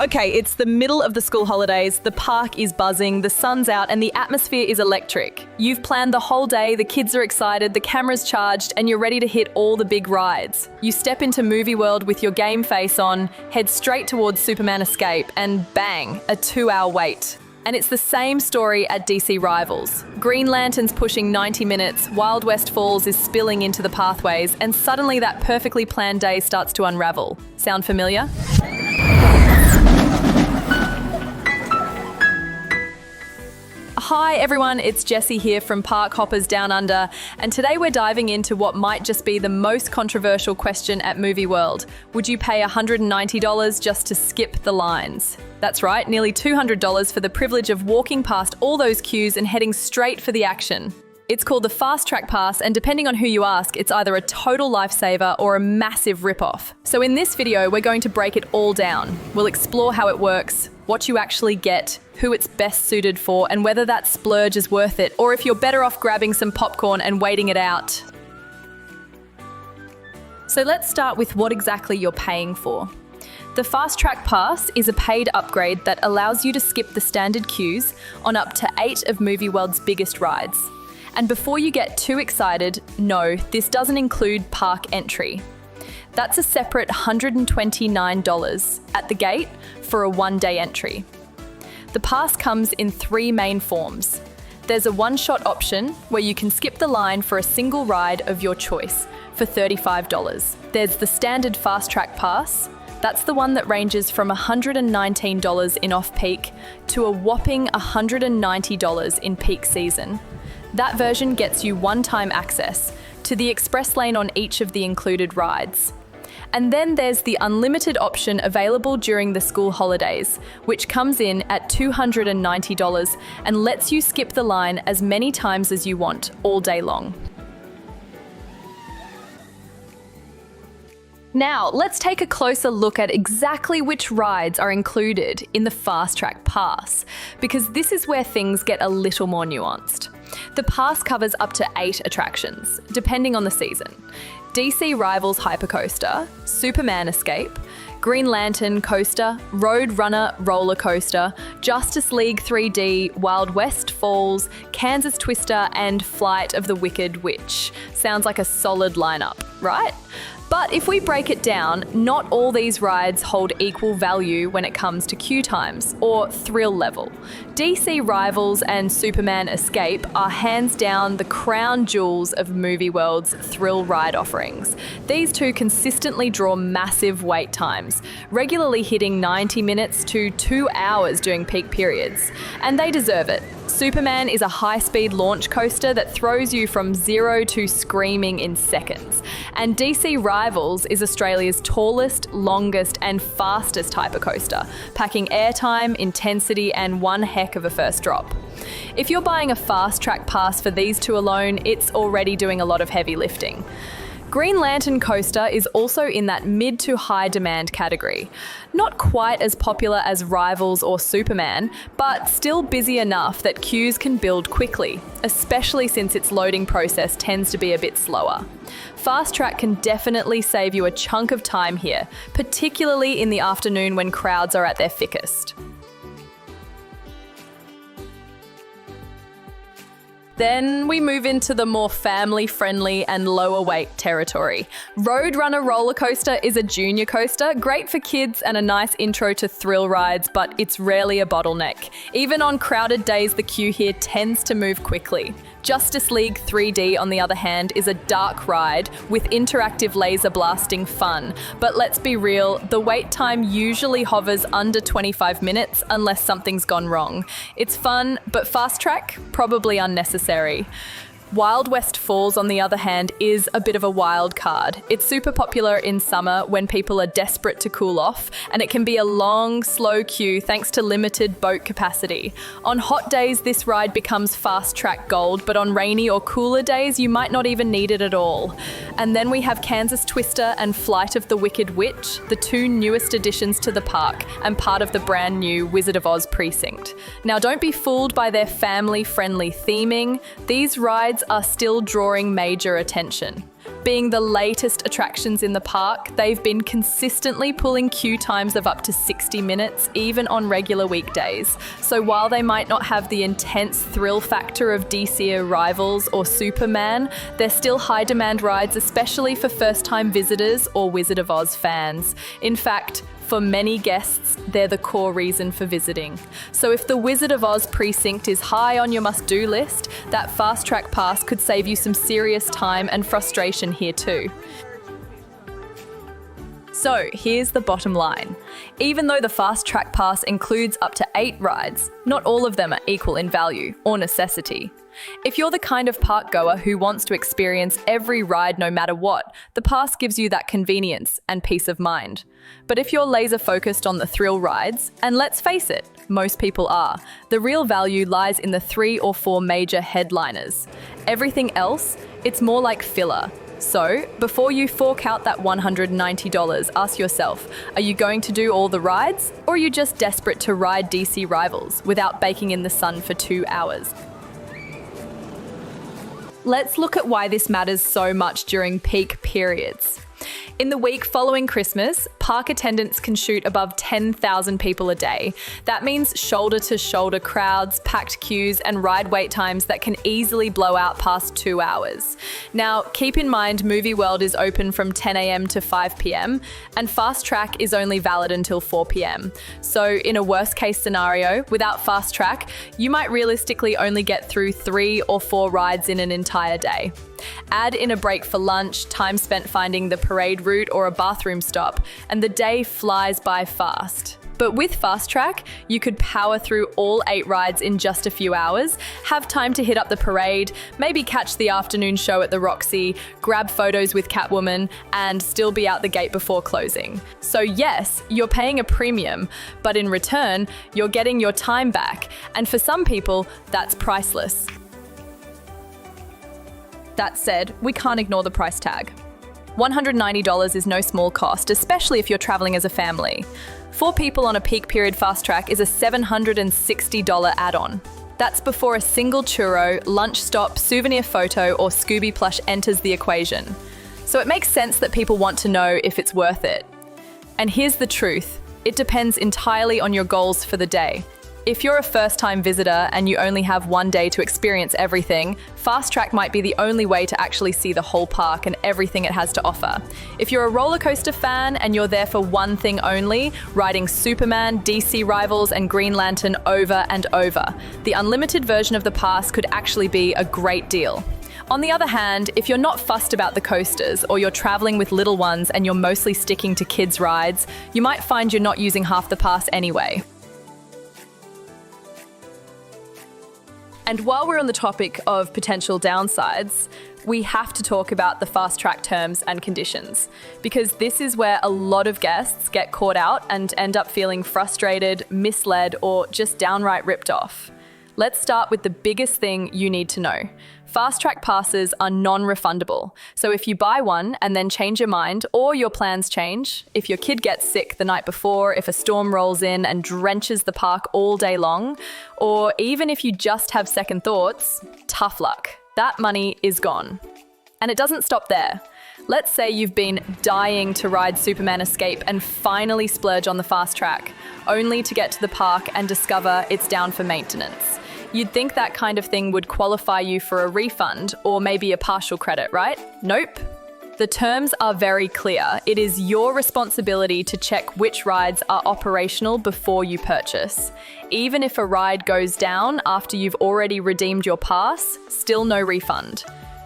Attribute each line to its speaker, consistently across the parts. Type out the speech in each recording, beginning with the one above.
Speaker 1: Okay, it's the middle of the school holidays, the park is buzzing, the sun's out, and the atmosphere is electric. You've planned the whole day, the kids are excited, the camera's charged, and you're ready to hit all the big rides. You step into Movie World with your game face on, head straight towards Superman Escape, and bang, a 2-hour wait. And it's the same story at DC Rivals. Green Lantern's pushing 90 minutes, Wild West Falls is spilling into the pathways, and suddenly that perfectly planned day starts to unravel. Sound familiar? Hi everyone, it's Jessie here from Park Hoppers Down Under, and today we're diving into what might just be the most controversial question at Movie World. Would you pay $190 just to skip the lines? That's right, nearly $200 for the privilege of walking past all those queues and heading straight for the action. It's called the Fast Track Pass, and depending on who you ask, it's either a total lifesaver or a massive rip-off. So in this video, we're going to break it all down. We'll explore how it works, what you actually get, who it's best suited for, and whether that splurge is worth it, or if you're better off grabbing some popcorn and waiting it out. So let's start with what exactly you're paying for. The Fast Track Pass is a paid upgrade that allows you to skip the standard queues on up to 8 of Movie World's biggest rides. And before you get too excited, no, this doesn't include park entry. That's a separate $129 at the gate for a one-day entry. The pass comes in 3 main forms. There's a one-shot option where you can skip the line for a single ride of your choice for $35. There's the standard Fast Track Pass. That's the one that ranges from $119 in off-peak to a whopping $190 in peak season. That version gets you one-time access to the express lane on each of the included rides. And then there's the unlimited option available during the school holidays, which comes in at $290 and lets you skip the line as many times as you want all day long. Now, let's take a closer look at exactly which rides are included in the Fast Track Pass, because this is where things get a little more nuanced. The pass covers up to 8 attractions, depending on the season. DC Rivals Hypercoaster, Superman Escape, Green Lantern Coaster, Road Runner Roller Coaster, Justice League 3D, Wild West Falls, Kansas Twister, and Flight of the Wicked Witch. Sounds like a solid lineup, right? But if we break it down, not all these rides hold equal value when it comes to queue times or thrill level. DC Rivals and Superman Escape are hands down the crown jewels of Movie World's thrill ride offerings. These two consistently draw massive wait times, regularly hitting 90 minutes to 2 hours during peak periods. And they deserve it. Superman is a high-speed launch coaster that throws you from 0 to screaming in seconds. And DC Rivals is Australia's tallest, longest and fastest hypercoaster, packing airtime, intensity and one heck of a first drop. If you're buying a Fast Track Pass for these two alone, it's already doing a lot of heavy lifting. Green Lantern Coaster is also in that mid to high demand category. Not quite as popular as Rivals or Superman, but still busy enough that queues can build quickly, especially since its loading process tends to be a bit slower. Fast Track can definitely save you a chunk of time here, particularly in the afternoon when crowds are at their thickest. Then we move into the more family-friendly and lower weight territory. Road Runner Roller Coaster is a junior coaster, great for kids and a nice intro to thrill rides, but it's rarely a bottleneck. Even on crowded days, the queue here tends to move quickly. Justice League 3D, on the other hand, is a dark ride with interactive laser blasting fun. But let's be real, the wait time usually hovers under 25 minutes unless something's gone wrong. It's fun, but Fast Track, probably unnecessary. Wild West Falls, on the other hand, is a bit of a wild card. It's super popular in summer when people are desperate to cool off, and it can be a long, slow queue thanks to limited boat capacity. On hot days, this ride becomes Fast Track Gold, but on rainy or cooler days, you might not even need it at all. And then we have Kansas Twister and Flight of the Wicked Witch, the two newest additions to the park and part of the brand new Wizard of Oz precinct. Now, don't be fooled by their family-friendly theming. These rides are still drawing major attention. Being the latest attractions in the park, they've been consistently pulling queue times of up to 60 minutes, even on regular weekdays. So while they might not have the intense thrill factor of DC Arrivals or Superman, they're still high-demand rides, especially for first-time visitors or Wizard of Oz fans. In fact, for many guests, they're the core reason for visiting. So if the Wizard of Oz precinct is high on your must-do list, that Fast Track Pass could save you some serious time and frustration here too. So here's the bottom line. Even though the Fast Track Pass includes up to 8 rides, not all of them are equal in value or necessity. If you're the kind of park goer who wants to experience every ride no matter what, the pass gives you that convenience and peace of mind. But if you're laser focused on the thrill rides, and let's face it, most people are, the real value lies in the 3 or 4 major headliners. Everything else, it's more like filler. So, before you fork out that $190, ask yourself, are you going to do all the rides, or are you just desperate to ride DC Rivals without baking in the sun for 2 hours? Let's look at why this matters so much during peak periods. In the week following Christmas, park attendance can shoot above 10,000 people a day. That means shoulder-to-shoulder crowds, packed queues, and ride wait times that can easily blow out past 2 hours. Now, keep in mind Movie World is open from 10 a.m. to 5 p.m, and Fast Track is only valid until 4 p.m. So in a worst-case scenario, without Fast Track, you might realistically only get through 3 or 4 rides in an entire day. Add in a break for lunch, time spent finding the parade route or a bathroom stop, and the day flies by fast. But with Fast Track, you could power through all 8 rides in just a few hours, have time to hit up the parade, maybe catch the afternoon show at the Roxy, grab photos with Catwoman, and still be out the gate before closing. So yes, you're paying a premium, but in return, you're getting your time back, and for some people, that's priceless. That said, we can't ignore the price tag. $190 is no small cost, especially if you're traveling as a family. 4 people on a peak period Fast Track is a $760 add-on. That's before a single churro, lunch stop, souvenir photo, or Scooby plush enters the equation. So it makes sense that people want to know if it's worth it. And here's the truth, it depends entirely on your goals for the day. If you're a first-time visitor and you only have 1 day to experience everything, Fast Track might be the only way to actually see the whole park and everything it has to offer. If you're a roller coaster fan and you're there for one thing only, riding Superman, DC Rivals, and Green Lantern over and over, the unlimited version of the pass could actually be a great deal. On the other hand, if you're not fussed about the coasters or you're traveling with little ones and you're mostly sticking to kids' rides, you might find you're not using half the pass anyway. And while we're on the topic of potential downsides, we have to talk about the Fast Track terms and conditions, because this is where a lot of guests get caught out and end up feeling frustrated, misled, or just downright ripped off. Let's start with the biggest thing you need to know. Fast Track passes are non-refundable. So if you buy one and then change your mind or your plans change, if your kid gets sick the night before, if a storm rolls in and drenches the park all day long, or even if you just have second thoughts, tough luck. That money is gone. And it doesn't stop there. Let's say you've been dying to ride Superman Escape and finally splurge on the Fast Track, only to get to the park and discover it's down for maintenance. You'd think that kind of thing would qualify you for a refund or maybe a partial credit, right? Nope. The terms are very clear. It is your responsibility to check which rides are operational before you purchase. Even if a ride goes down after you've already redeemed your pass, still no refund.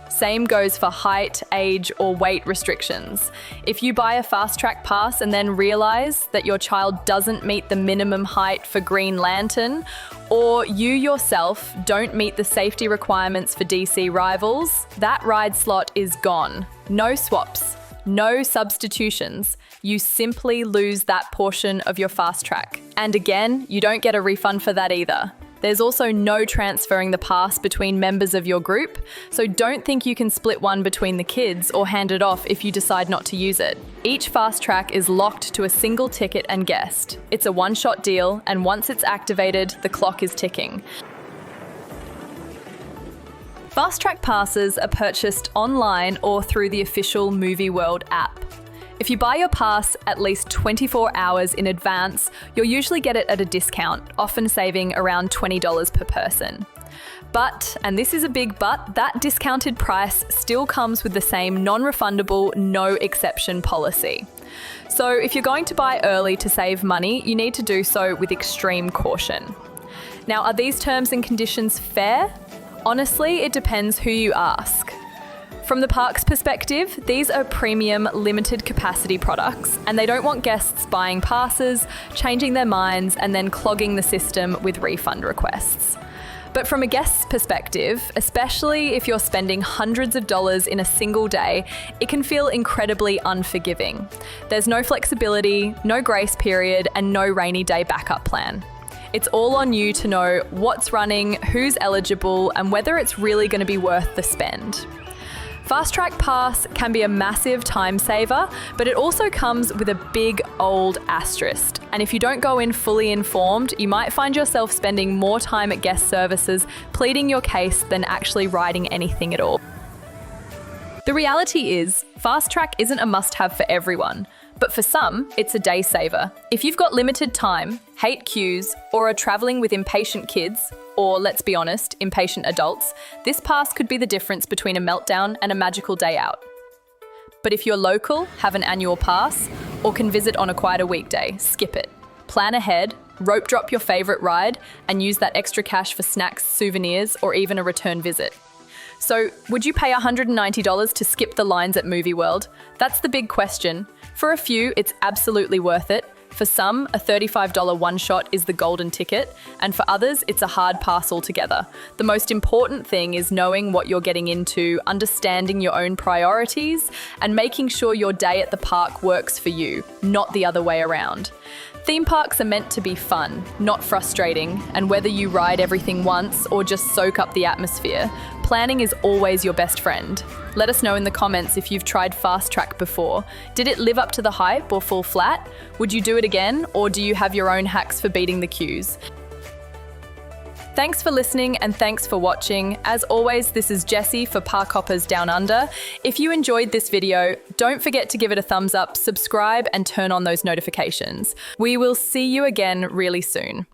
Speaker 1: Same goes for height, age, or weight restrictions. If you buy a Fast Track pass and then realize that your child doesn't meet the minimum height for Green Lantern, or you yourself don't meet the safety requirements for DC Rivals, that ride slot is gone. No swaps, no substitutions. You simply lose that portion of your Fast Track. And again, you don't get a refund for that either. There's also no transferring the pass between members of your group, so don't think you can split one between the kids or hand it off if you decide not to use it. Each Fast Track is locked to a single ticket and guest. It's a one-shot deal, and once it's activated, the clock is ticking. Fast Track passes are purchased online or through the official Movie World app. If you buy your pass at least 24 hours in advance, you'll usually get it at a discount, often saving around $20 per person. But, and this is a big but, that discounted price still comes with the same non-refundable, no exception policy. So if you're going to buy early to save money, you need to do so with extreme caution. Now, are these terms and conditions fair? Honestly, it depends who you ask. From the park's perspective, these are premium, limited capacity products, and they don't want guests buying passes, changing their minds, and then clogging the system with refund requests. But from a guest's perspective, especially if you're spending hundreds of dollars in a single day, it can feel incredibly unforgiving. There's no flexibility, no grace period, and no rainy day backup plan. It's all on you to know what's running, who's eligible, and whether it's really going to be worth the spend. Fast Track Pass can be a massive time saver, but it also comes with a big old asterisk. And if you don't go in fully informed, you might find yourself spending more time at guest services pleading your case than actually riding anything at all. The reality is, Fast Track isn't a must-have for everyone, but for some, it's a day saver. If you've got limited time, hate queues, or are traveling with impatient kids, or let's be honest, impatient adults, this pass could be the difference between a meltdown and a magical day out. But if you're local, have an annual pass, or can visit on a quieter weekday, skip it. Plan ahead, rope drop your favorite ride, and use that extra cash for snacks, souvenirs, or even a return visit. So, would you pay $190 to skip the lines at Movie World? That's the big question. For a few, it's absolutely worth it. For some, a $35 one-shot is the golden ticket, and for others, it's a hard pass altogether. The most important thing is knowing what you're getting into, understanding your own priorities, and making sure your day at the park works for you, not the other way around. Theme parks are meant to be fun, not frustrating, and whether you ride everything once or just soak up the atmosphere, planning is always your best friend. Let us know in the comments if you've tried Fast Track before. Did it live up to the hype or fall flat? Would you do it again, or do you have your own hacks for beating the queues? Thanks for listening and thanks for watching. As always, this is Jessie for Park Hoppers Down Under. If you enjoyed this video, don't forget to give it a thumbs up, subscribe, and turn on those notifications. We will see you again really soon.